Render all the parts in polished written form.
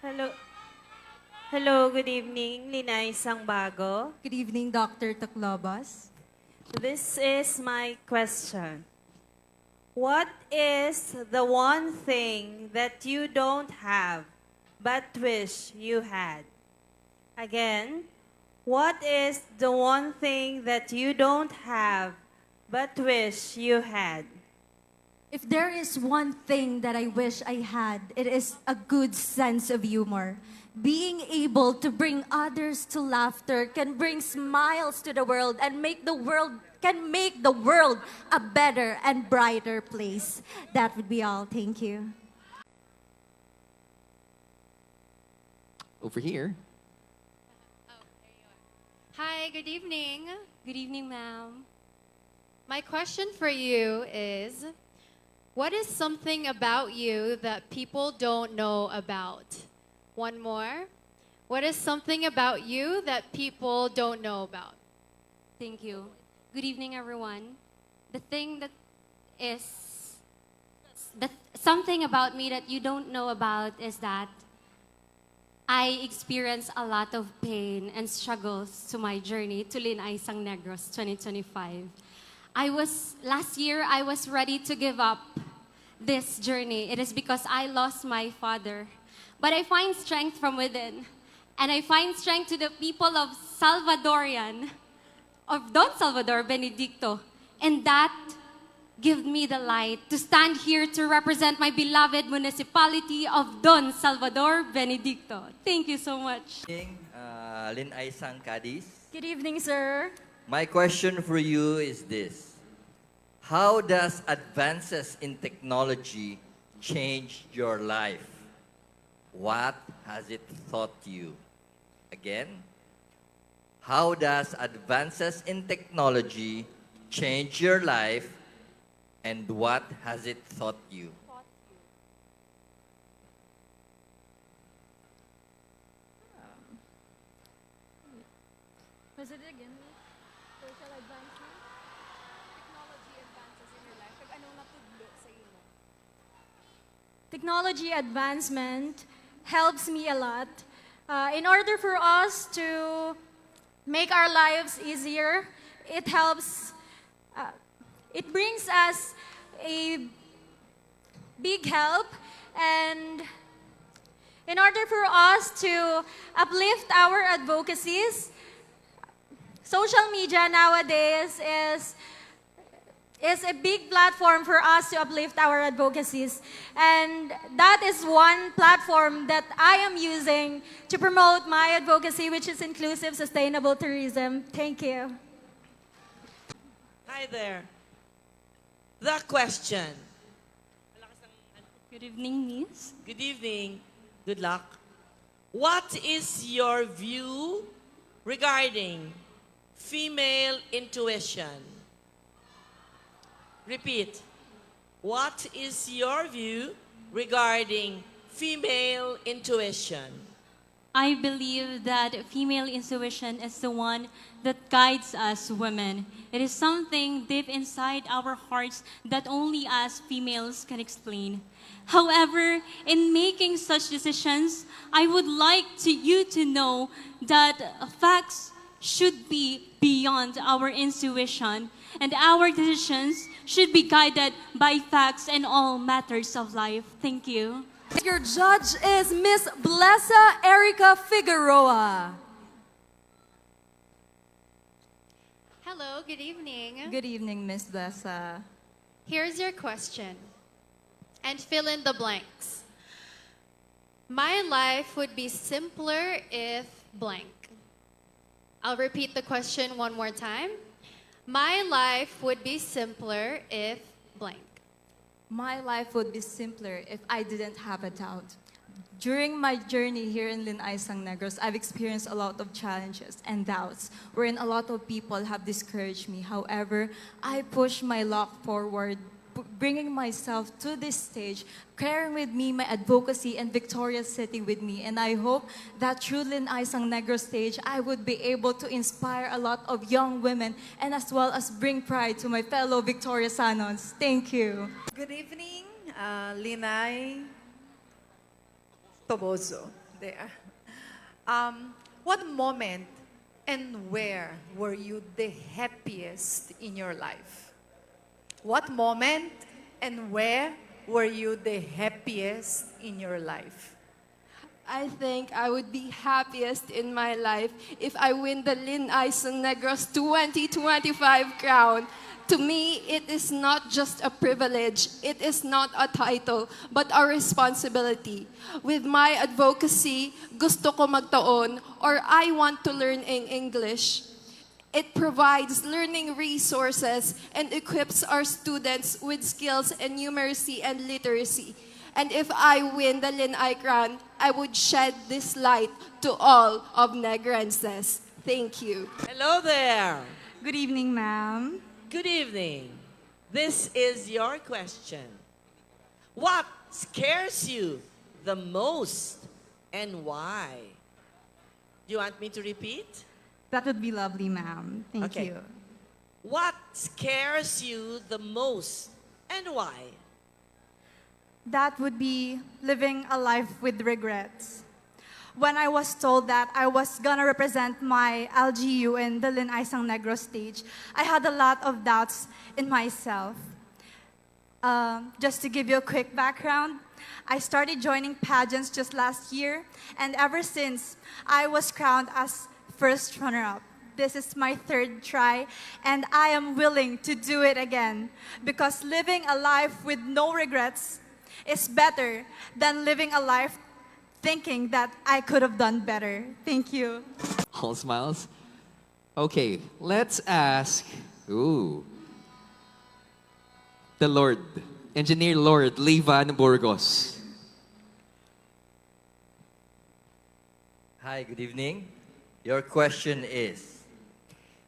Hello. Hello, good evening. Lin-Ay Bago. Good evening, Dr. Taclobas. This is my question. What is the one thing that you don't have but wish you had? Again, what is the one thing that you don't have but wish you had? If there is one thing that I wish I had, it is a good sense of humor. Being able to bring others to laughter can bring smiles to the world and make the world a better and brighter place. That would be all. Thank you. Over here. Hi, good evening. Good evening, ma'am. My question for you is, what is something about you that people don't know about? One more. What is something about you that people don't know about? Thank you. Good evening, everyone. The thing that is, something about me that you don't know about is that I experienced a lot of pain and struggles to my journey to Lin-Ay Negros 2025. Last year, I was ready to give up this journey. It is because I lost my father. But I find strength from within. And I find strength to the people of Don Salvador Benedicto. And that give me the light to stand here to represent my beloved municipality of Don Salvador Benedicto. Thank you so much. Lin-Ay Cadiz. Good evening, sir. My question for you is this. How does advances in technology change your life? What has it taught you? Again, how does advances in technology change your life, and what has it taught you? Was it again? Social advancement? Technology advances in your life. Anong natudlo sa iyo? Technology advancement helps me a lot. In order for us to make our lives easier, it helps, it brings us a big help, and in order for us to uplift our advocacies, social media nowadays is a big platform for us to uplift our advocacies. And that is one platform that I am using to promote my advocacy, which is inclusive, sustainable tourism. Thank you. Hi there. The question. Good evening, Miss. Good evening. Good luck. What is your view regarding female intuition? Repeat. What is your view regarding female intuition? I believe that female intuition is the one that guides us women. It is something deep inside our hearts that only us females can explain. However, in making such decisions, I would like you to know that facts should be beyond our intuition, and our decisions should be guided by facts in all matters of life. Thank you. Your judge is Miss Blessa Erica Figueroa. Hello, good evening. Good evening, Miss Blessa. Here's your question. And fill in the blanks. My life would be simpler if blank. I'll repeat the question one more time. My life would be simpler if blank. My life would be simpler if I didn't have a doubt. During my journey here in Lin-Ay Negros, I've experienced a lot of challenges and doubts, wherein a lot of people have discouraged me. However, I pushed my luck forward, bringing myself to this stage, carrying with me my advocacy and Victoria City with me. And I hope that through Lin-Ay Negros stage, I would be able to inspire a lot of young women and as well as bring pride to my fellow Victoria Sanos. Thank you. Good evening, Lin-Ay Toboso. there. What moment and where were you the happiest in your life? What moment and where were you the happiest in your life? I think I would be happiest in my life if I win the Lin-Ay Negros 2025 crown. To me, it is not just a privilege, it is not a title, but a responsibility. With my advocacy, gusto ko magtaon, or I want to learn in English. It provides learning resources and equips our students with skills in numeracy and literacy. And if I win the Lin-Ay crown, I would shed this light to all of Negrenses. Thank you. Hello there. Good evening, ma'am. Good evening. This is your question. What scares you the most and why? Do you want me to repeat? That would be lovely, ma'am. Thank Okay. you. What scares you the most and why? That would be living a life with regrets. When I was told that I was gonna represent my LGU in the Lin-Ay Negros stage, I had a lot of doubts in myself. Just to give you a quick background, I started joining pageants just last year, and ever since, I was crowned as first runner-up. This is my third try, and I am willing to do it again, because living a life with no regrets is better than living a life thinking that I could have done better. Thank you. All smiles. Okay, let's ask, the Lord, Engineer Lord Levan Burgos. Hi, good evening. Your question is,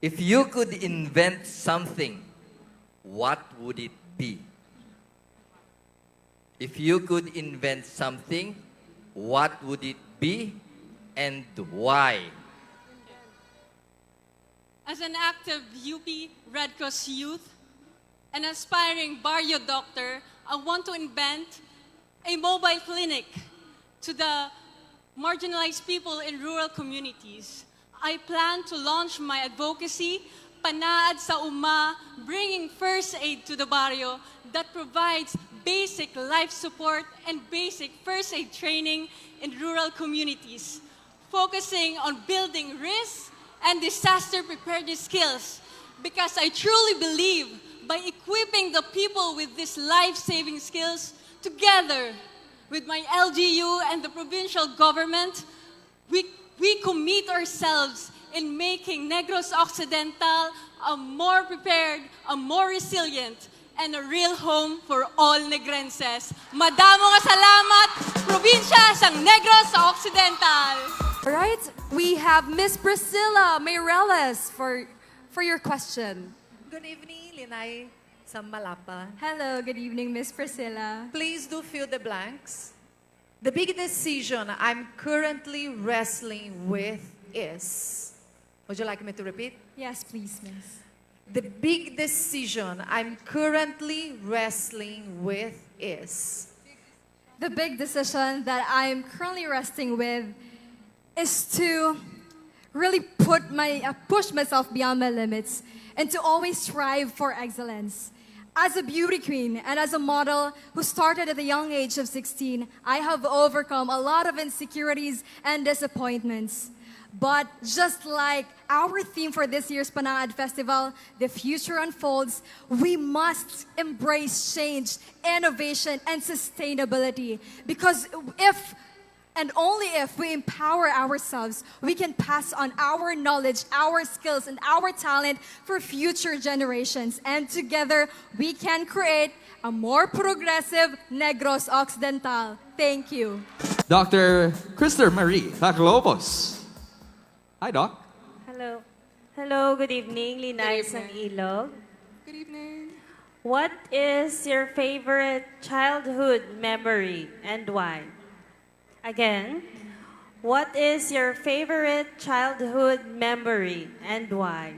if you could invent something, what would it be? If you could invent something, what would it be and why? As an active UP Red Cross youth, an aspiring barrio doctor, I want to invent a mobile clinic to the marginalized people in rural communities. I plan to launch my advocacy, Panaad sa Uma, bringing first aid to the barrio that provides basic life support and basic first aid training in rural communities, focusing on building risk and disaster preparedness skills, because I truly believe by equipping the people with these life-saving skills, together with my LGU and the provincial government, we commit ourselves in making Negros Occidental a more prepared, a more resilient, and a real home for all Negrenses. Madamo nga salamat, probinsya sang Negros Occidental. All right, we have Miss Priscilla Mayreles for your question. Good evening, Lin-Ay sa Malapa. Hello, good evening, Miss Priscilla. Please do fill the blanks. The big decision I'm currently wrestling with is... Would you like me to repeat? Yes, please, Miss. The big decision I'm currently wrestling with is... The big decision that I'm currently wrestling with is to really push myself beyond my limits and to always strive for excellence. As a beauty queen and as a model who started at the young age of 16, I have overcome a lot of insecurities and disappointments. But just like our theme for this year's Panaad Festival, The Future Unfolds, we must embrace change, innovation, and sustainability. Because if and only if we empower ourselves, we can pass on our knowledge, our skills, and our talent for future generations. And together, we can create a more progressive Negros Occidental. Thank you. Dr. Christopher Marie Taclobos. Hi, Doc. Hello. Hello, good evening, Lin-Ay sang Ilog. Good evening. What is your favorite childhood memory and why? Again, what is your favorite childhood memory and why?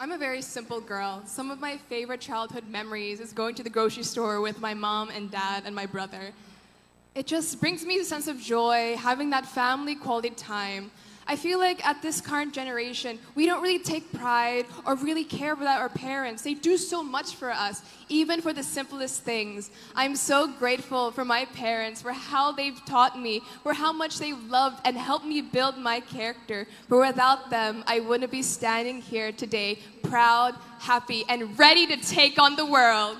I'm a very simple girl. Some of my favorite childhood memories is going to the grocery store with my mom and dad and my brother. It just brings me a sense of joy, having that family quality time. I feel like at this current generation, we don't really take pride or really care about our parents. They do so much for us, even for the simplest things. I'm so grateful for my parents, for how they've taught me, for how much they've loved and helped me build my character. For without them, I wouldn't be standing here today, proud, happy, and ready to take on the world.